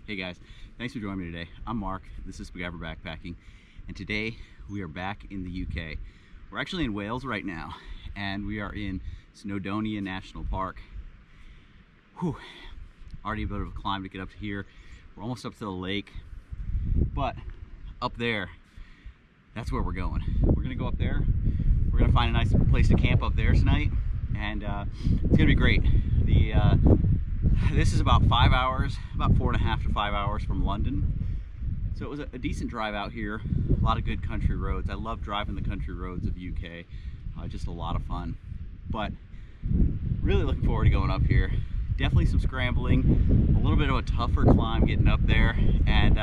Hey guys, thanks for joining me today. I'm Mark, this is Spiguyver Backpacking, and today we are back in the UK. We're actually in Wales right now, and we are in Snowdonia National Park. Whew, already a bit of a climb to get up to here. We're almost up to the lake, but up there, that's where we're going. We're gonna go up there. We're gonna find a nice place to camp up there tonight, and it's gonna be great. This is about 5 hours, about 4.5 to 5 hours from London. So it was a decent drive out here. A lot of good country roads. I love driving the country roads of UK. Just a lot of fun. But really looking forward to going up here. Definitely some scrambling, a little bit of a tougher climb getting up there. And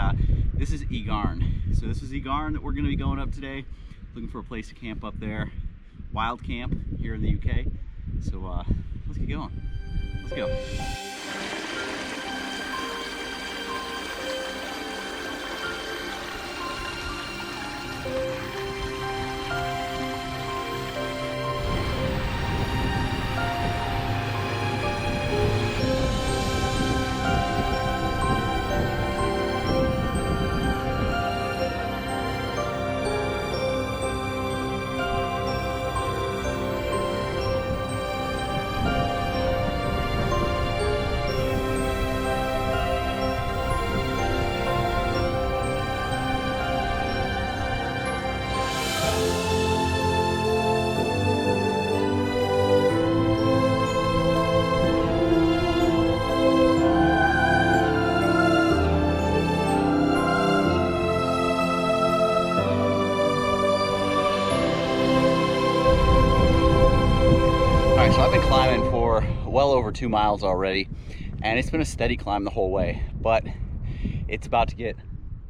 this is Garn. So this is Garn that we're gonna be going up today. Looking for a place to camp up there. Wild camp here in the UK. So let's get going. Let's go. So I've been climbing for well over 2 miles already, and it's been a steady climb the whole way, but it's about to get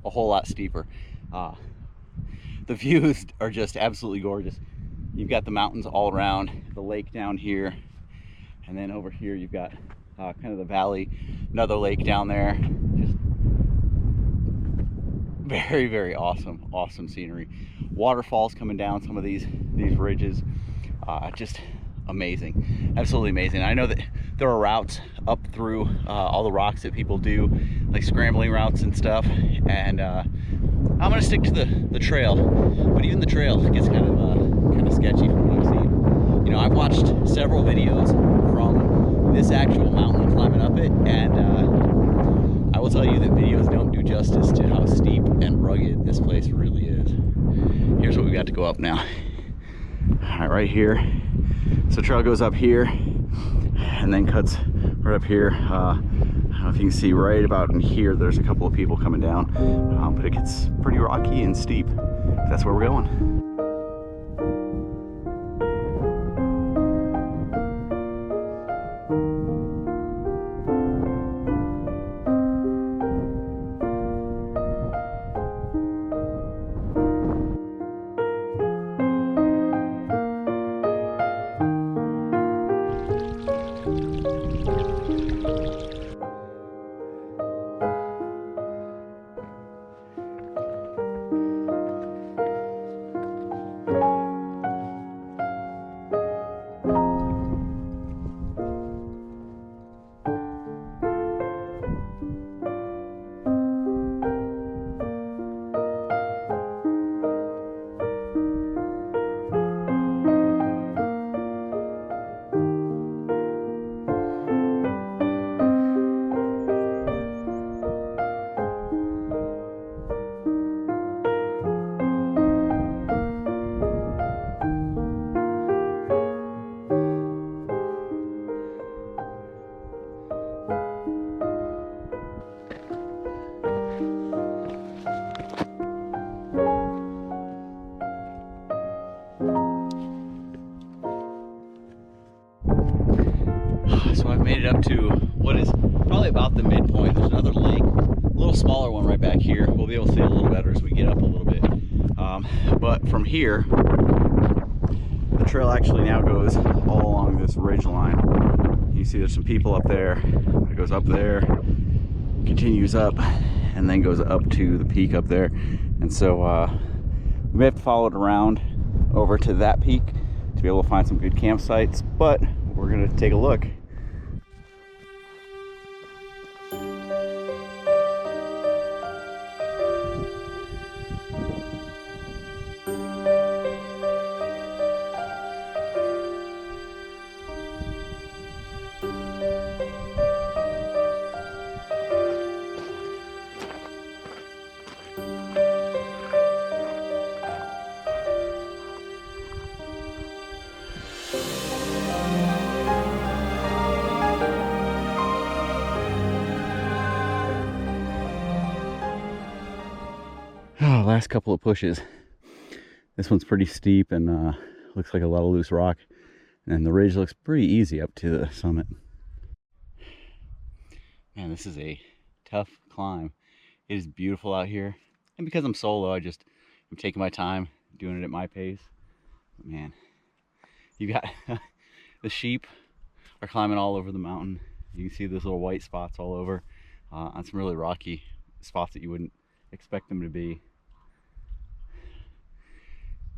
a whole lot steeper. The views are just absolutely gorgeous. You've got the mountains all around, the lake down here, and then over here you've got kind of the valley, another lake down there. Just very, very awesome scenery. Waterfalls coming down some of these ridges. Just amazing, absolutely amazing. I know that there are routes up through all the rocks that people do, like scrambling routes and stuff, and I'm gonna stick to the trail, but even the trail gets kind of sketchy from what I've seen. You know, I've watched several videos from this actual mountain climbing up it, and I will tell you that videos don't do justice to how steep and rugged this place really is. Here's what we got to go up now. All right, right here. So the trail goes up here and then cuts right up here. I don't know if you can see right about in here, there's a couple of people coming down, but it gets pretty rocky and steep. That's where we're going. So I've made it up to what is probably about the midpoint. There's another lake, a little smaller one right back here. We'll be able to see it a little better as we get up a little bit. But from here, the trail actually now goes all along this ridge line. You see there's some people up there. It goes up there, continues up, and then goes up to the peak up there. And so we may have to follow it around over to that peak to be able to find some good campsites, but we're gonna take a look. last couple of pushes. This one's pretty steep and looks like a lot of loose rock. And the ridge looks pretty easy up to the summit. Man, this is a tough climb. It is beautiful out here. And because I'm solo, I'm taking my time, doing it at my pace. But man, you got the sheep are climbing all over the mountain. You can see those little white spots all over on some really rocky spots that you wouldn't expect them to be.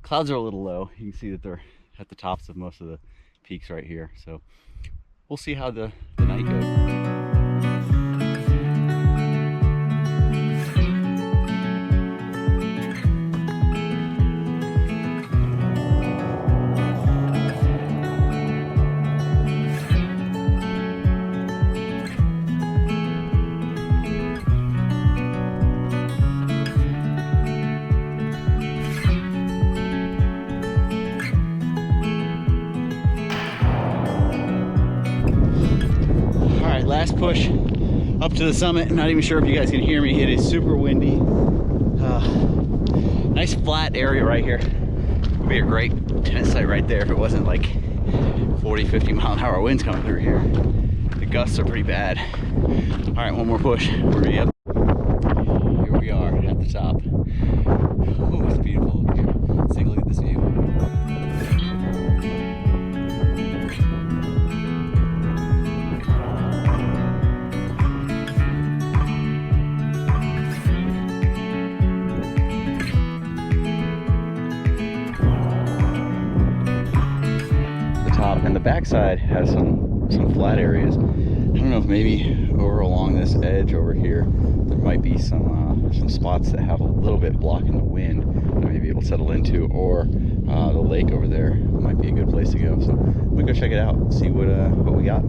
Clouds are a little low. You can see that they're at the tops of most of the peaks right here. So we'll see how the night goes. Last push up to the summit. I'm not even sure if you guys can hear me. It is super windy. Nice flat area right here. Would be a great tent site right there if it wasn't like 40-50 mile an hour winds coming through here. The gusts are pretty bad. All right, one more push. We're gonna be up. Here we are at the top. Oh, it's beautiful up here. Let's take a look at this view. And the backside has some flat areas. I don't know if maybe over along this edge over here there might be some spots that have a little bit blocking the wind that I may be able to settle into, or the lake over there might be a good place to go. So I'm gonna go check it out and see what we got.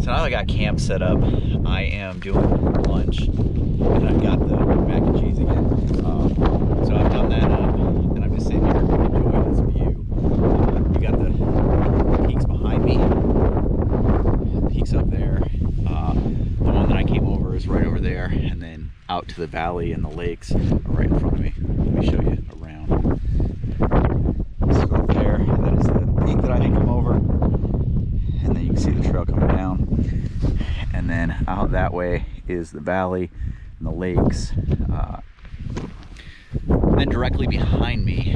So now I got camp set up. I am doing lunch, and I've got the mac and cheese again. So I've done that up, and I'm just sitting here enjoying this view. We got the peaks behind me, the peaks up there. The one that I came over is right over there, and then out to the valley and the lakes are right in front of me. Let me show you around. So up there, and that is the peak that I had come over. And then you can see the trail coming down, and then out that way is the valley and the lakes. And then directly behind me,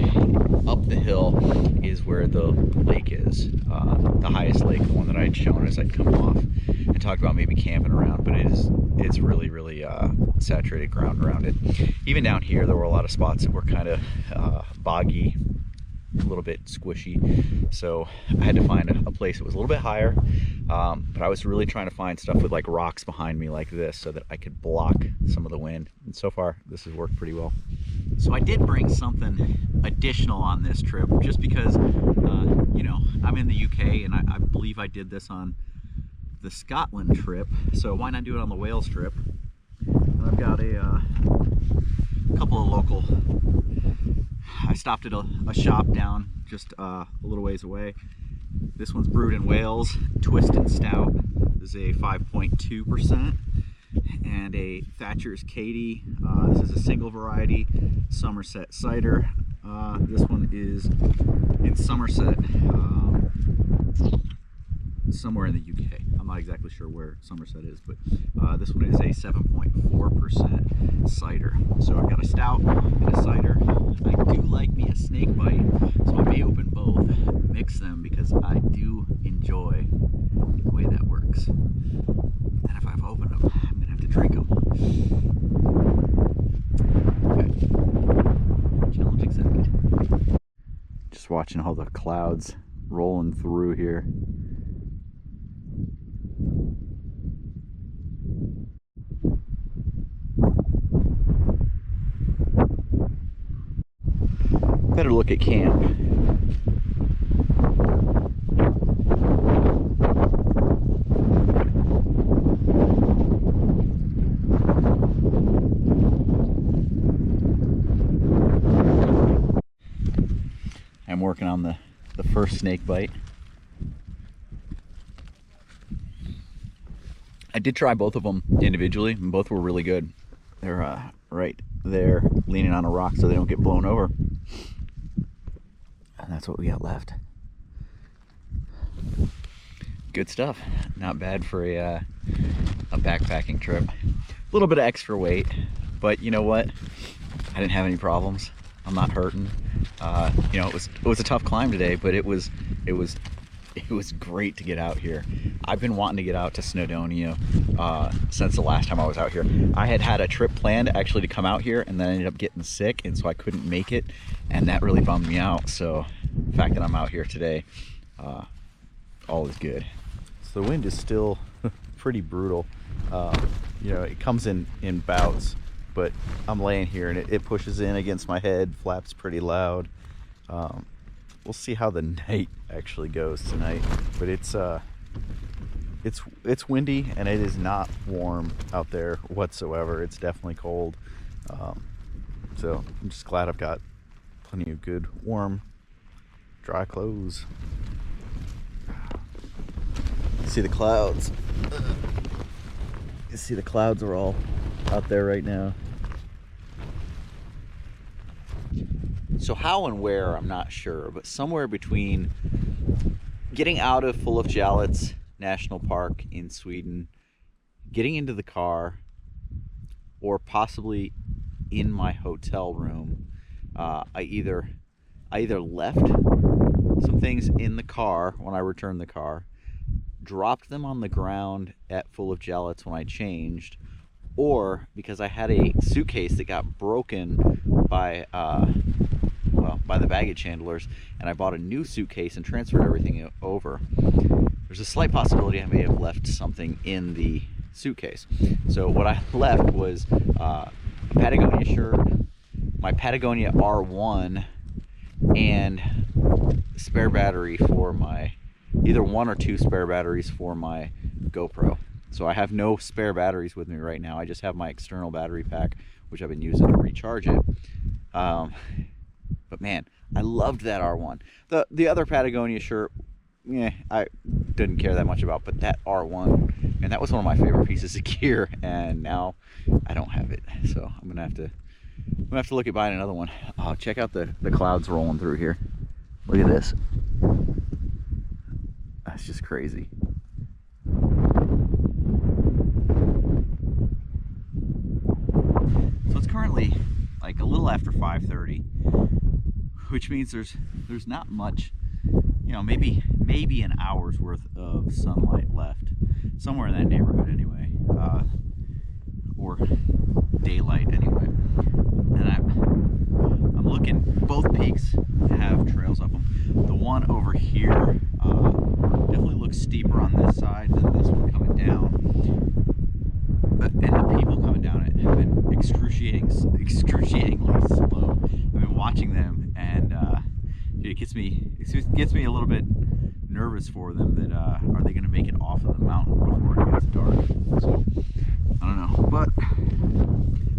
up the hill, is where the lake is, the highest lake, the one that I had shown as I'd come off and talked about maybe camping around. But it's really saturated ground around it. Even down here, there were a lot of spots that were kind of boggy, a little bit squishy, so I had to find a place that was a little bit higher, but I was really trying to find stuff with like rocks behind me like this so that I could block some of the wind, and so far this has worked pretty well. So I did bring something additional on this trip just because you know, I'm in the UK, and I believe I did this on the Scotland trip, so why not do it on the Wales trip? And I've got a couple of local, I stopped at a shop down just a little ways away. This one's brewed in Wales, Twisted Stout. This is a 5.2%, and a Thatcher's Katie. This is a single variety Somerset cider. This one is in Somerset, somewhere in the UK. I'm not exactly sure where Somerset is, but this one is a 7.4% cider. So I've got a stout and a cider. I do like me a snake bite, so I may open both, mix them, because I do enjoy the way that works. And if I've opened them, I'm gonna have to drink them. Okay, challenge accepted. Just watching all the clouds rolling through here. better look at camp. I'm working on the first snake bite. I did try both of them individually, and both were really good. They're right there, leaning on a rock so they don't get blown over. And that's what we got left. Good stuff. Not bad for a backpacking trip. A little bit of extra weight, but you know what? I didn't have any problems. I'm not hurting. You know, it was a tough climb today, but it was great to get out here. I've been wanting to get out to Snowdonia since the last time I was out here. I had a trip planned actually to come out here, and then I ended up getting sick, and so I couldn't make it, and that really bummed me out. So the fact that I'm out here today, all is good. So the wind is still pretty brutal. You know, it comes in bouts, but I'm laying here and it pushes in against my head, flaps pretty loud. We'll see how the night actually goes tonight, but it's windy and it is not warm out there whatsoever. It's definitely cold. So I'm just glad I've got plenty of good warm dry clothes. See the clouds. You see the clouds are all out there right now. So how and where, I'm not sure, but somewhere between getting out of Spiguyver National Park in Sweden, getting into the car, or possibly in my hotel room, I either left some things in the car when I returned the car, dropped them on the ground at Spiguyver when I changed, or because I had a suitcase that got broken by the baggage handlers, and I bought a new suitcase and transferred everything over. There's a slight possibility I may have left something in the suitcase. So what I left was a Patagonia shirt, my Patagonia R1, and spare battery for my, either one or two spare batteries for my GoPro. So I have no spare batteries with me right now. I just have my external battery pack, which I've been using to recharge it. But man, I loved that R1. The other Patagonia shirt, I didn't care that much about, but that R1, and that was one of my favorite pieces of gear, and now I don't have it. So I'm gonna have to look at buying another one. Oh, check out the clouds rolling through here. Look at this. That's just crazy. So it's currently like a little after 5:30, which means there's not much, you know, maybe an hour's worth of sunlight left, somewhere in that neighborhood anyway, or daylight anyway. And I'm looking, both peaks have trails up them. The one over here definitely looks steeper on this side than this one coming down. And the people coming down it have been excruciatingly slow. I've been watching them, and it gets me a little bit nervous for them. That are they going to make it off of the mountain before it gets dark? So I don't know, but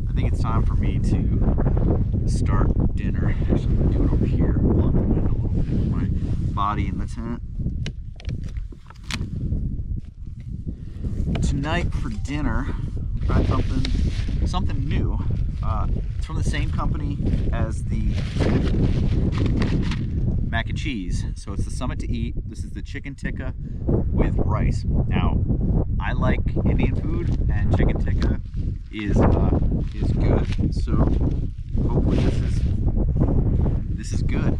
I think it's time for me to start dinner. Actually, I'm gonna do it over here. Block the wind a little bit with my body in the tent. Tonight for dinner, tried something new. It's from the same company as the mac and cheese. So it's the Summit to Eat. This is the chicken tikka with rice. Now, I like Indian food, and chicken tikka is good. So hopefully this is good.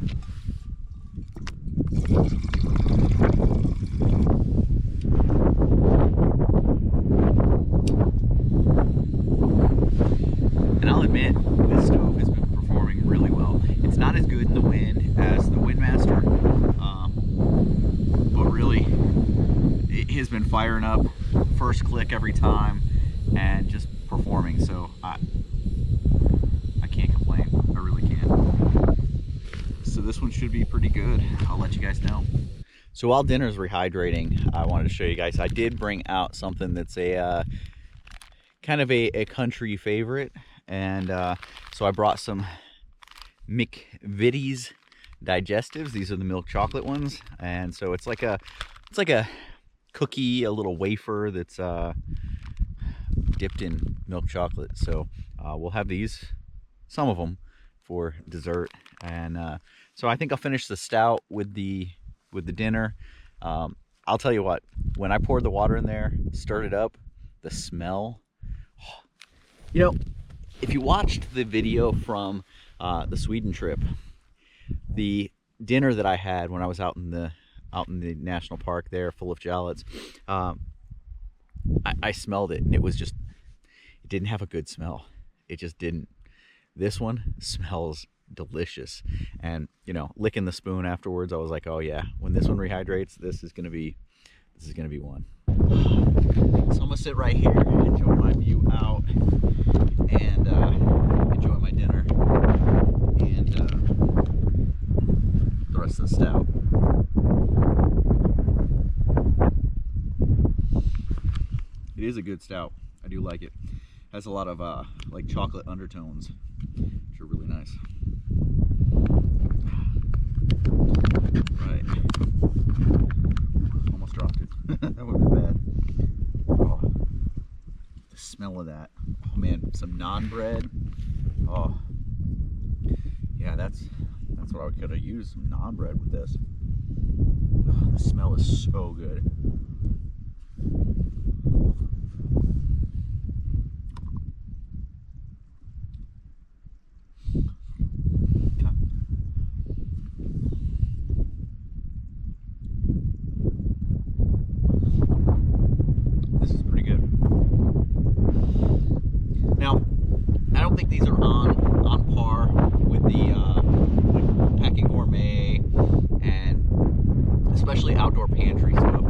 And I'll admit, this stove has been performing really well. It's not as good in the wind as the Windmaster, but really, it has been firing up first click every time and just performing. So I can't complain. I really can't. this one should be pretty good. I'll let you guys know. So while dinner's rehydrating, I wanted to show you guys, I did bring out something that's a kind of a country favorite. And so I brought some McVitie's digestives. These are the milk chocolate ones. And so it's like a cookie, a little wafer that's dipped in milk chocolate. So we'll have these, some of them, for dessert. And so I think I'll finish the stout with the dinner. I'll tell you what, when I poured the water in there, stirred it up, the smell, you know, if you watched the video from the Sweden trip, the dinner that I had when I was out in the national park there, full of jallots, I smelled it, and it was just, it didn't have a good smell. It just didn't. This one smells delicious. And, you know, licking the spoon afterwards, I was like, oh yeah, when this one rehydrates, this is gonna be one. So I'm gonna sit right here, enjoy my view out, and enjoy my dinner, and the rest of the stout. It is a good stout. I do like it. Has a lot of like chocolate undertones, which are really nice. Right. Almost dropped it. That would be bad. Oh, the smell of that. Oh man, some naan bread. Oh, yeah, that's what I could have used. Some naan bread with this. Oh, the smell is so good. These are on par with the like Packing Gourmet and especially Outdoor Pantry stuff.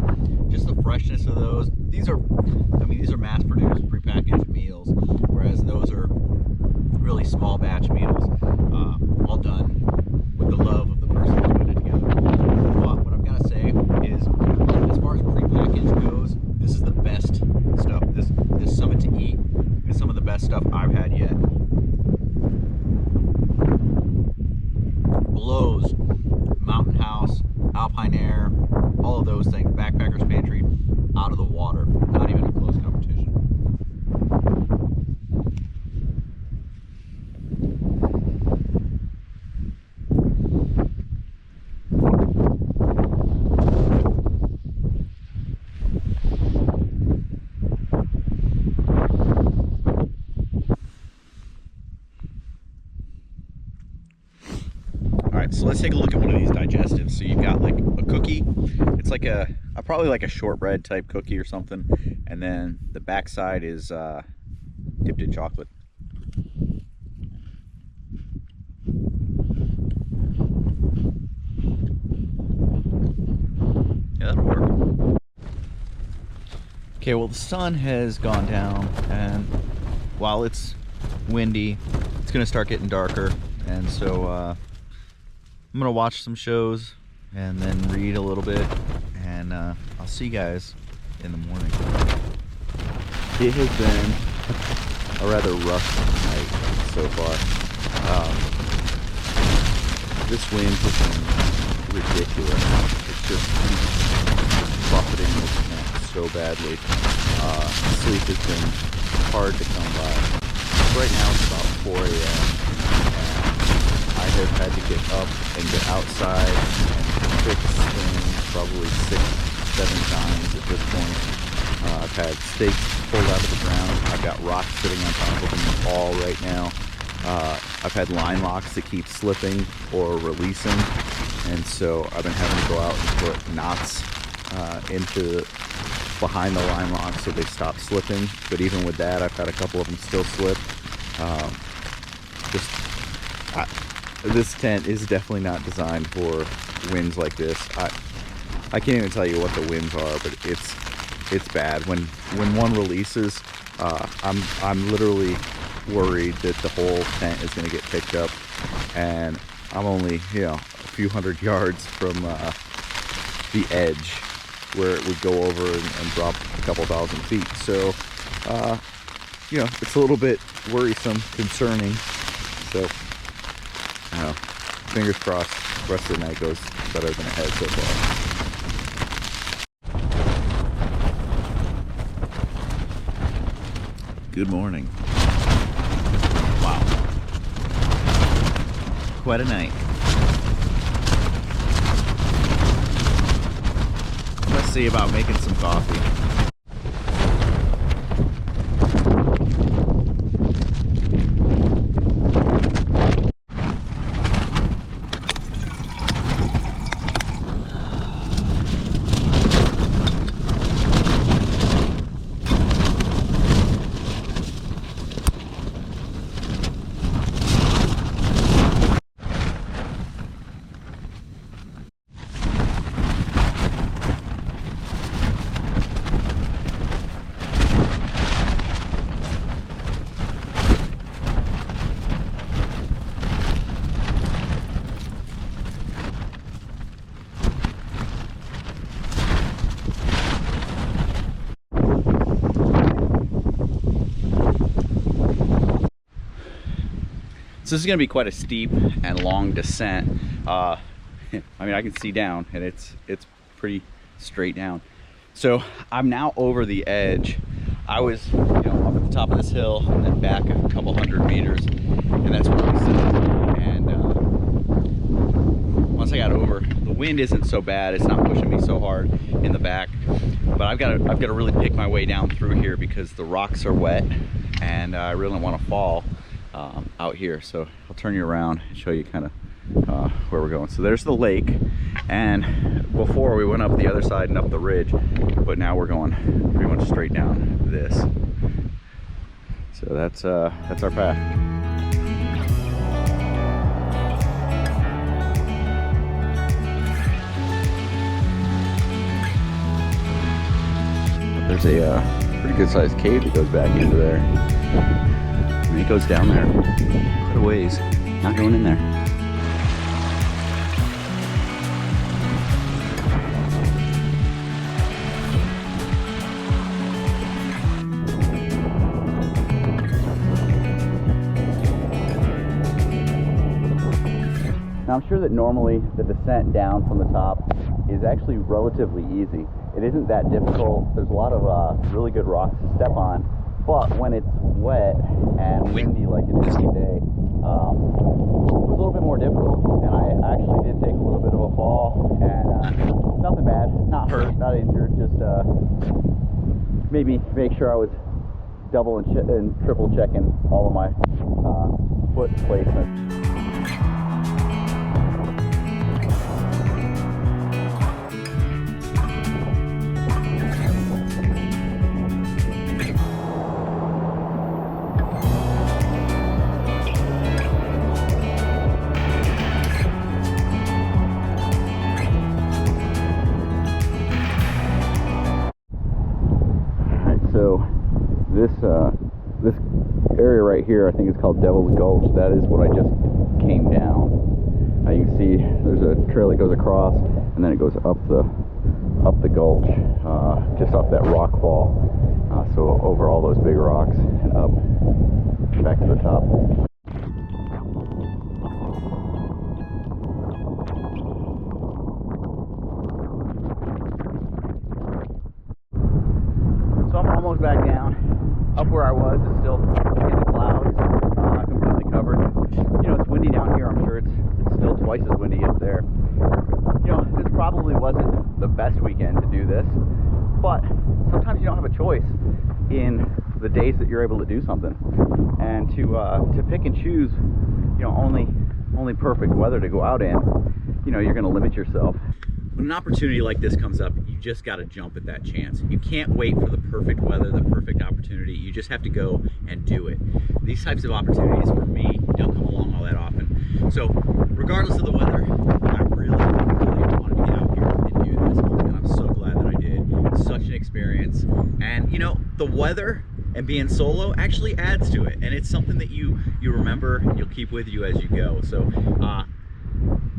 Just the freshness of those. These are, I mean, these are mass-produced, prepackaged meals, whereas those are really small batch meals, all done with the love of the person who's putting it together. But what I've got to say is, as far as prepackaged goes, this is the best stuff. This Summit to Eat is some of the best stuff I've had yet. Blows, Mountain House, Alpine Air, all of those things, Backpacker's Pantry, out of the water. Not even a close competition. So let's take a look at one of these digestives. So you've got like a cookie. It's like probably like a shortbread type cookie or something. And then the backside is dipped in chocolate. Yeah, that'll work. Okay, well the sun has gone down, and while it's windy, it's gonna start getting darker. And so I'm gonna watch some shows and then read a little bit, and I'll see you guys in the morning. It has been a rather rough night so far. This wind has been ridiculous. It's just buffeting this neck so badly. Sleep has been hard to come by. Right now it's about 4 a.m. I have had to get up and get outside and fix things probably 6-7 times at this point. I've had stakes pulled out of the ground. I've got rocks sitting on top of them all right now. I've had line locks that keep slipping or releasing, and so I've been having to go out and put knots into behind the line locks so they stop slipping. But even with that, I've had a couple of them still slip. This tent is definitely not designed for winds like this. I can't even tell you what the winds are, but it's bad. When one releases, I'm literally worried that the whole tent is going to get picked up, and I'm only, you know, few hundred yards from the edge where it would go over and drop a couple thousand feet. So, you know, it's a little bit worrisome, concerning. So, I don't know, fingers crossed the rest of the night goes better than it has so far. Good morning. Wow. Quite a night. Let's see about making some coffee. So this is going to be quite a steep and long descent. I mean, I can see down, and it's pretty straight down. So I'm now over the edge. I was, you know, up at the top of this hill and then back a couple hundred meters, and that's where I'm sitting. And once I got over, the wind isn't so bad. It's not pushing me so hard in the back, but I've got to really pick my way down through here because the rocks are wet, and I really don't want to fall out here. So I'll turn you around and show you kind of where we're going. So there's the lake, and before we went up the other side and up the ridge, but now we're going pretty much straight down this. So that's our path. There's a pretty good sized cave that goes back into there. And it goes down there quite a ways. Not going in there. Now I'm sure that normally the descent down from the top is actually relatively easy. It isn't that difficult. There's a lot of really good rocks to step on, but when it's wet and windy like it is today, it was a little bit more difficult. And I actually did take a little bit of a fall, and nothing bad, not hurt, not injured, just made me make sure I was double and triple checking all of my foot placement. So this area right here, I think it's called Devil's Gulch. That is what I just came down. You can see there's a trail that goes across, and then it goes up the gulch, just off that rock fall. So over all those big rocks and up back to the top. Almost back down. Up where I was is still in the clouds, completely covered. You know, it's windy down here. I'm sure it's still twice as windy up there. You know, this probably wasn't the best weekend to do this, but sometimes you don't have a choice in the days that you're able to do something, and to pick and choose, you know, only perfect weather to go out in. You know, you're going to limit yourself. When an opportunity like this comes up, you just got to jump at that chance. You can't wait for the perfect weather, the perfect opportunity. You just have to go and do it. These types of opportunities, for me, don't come along all that often. So regardless of the weather, I really wanted to get out here and do this, and I'm so glad that I did. It's such an experience. And you know, the weather and being solo actually adds to it, and it's something that you remember and you'll keep with you as you go. So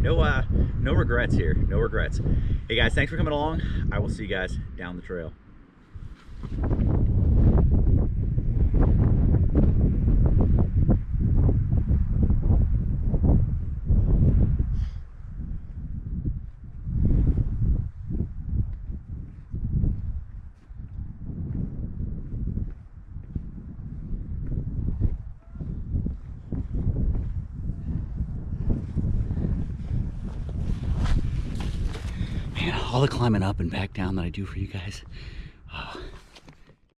no regrets here, no regrets. Hey guys, thanks for coming along. I will see you guys down the trail. Man, all the climbing up and back down that I do for you guys,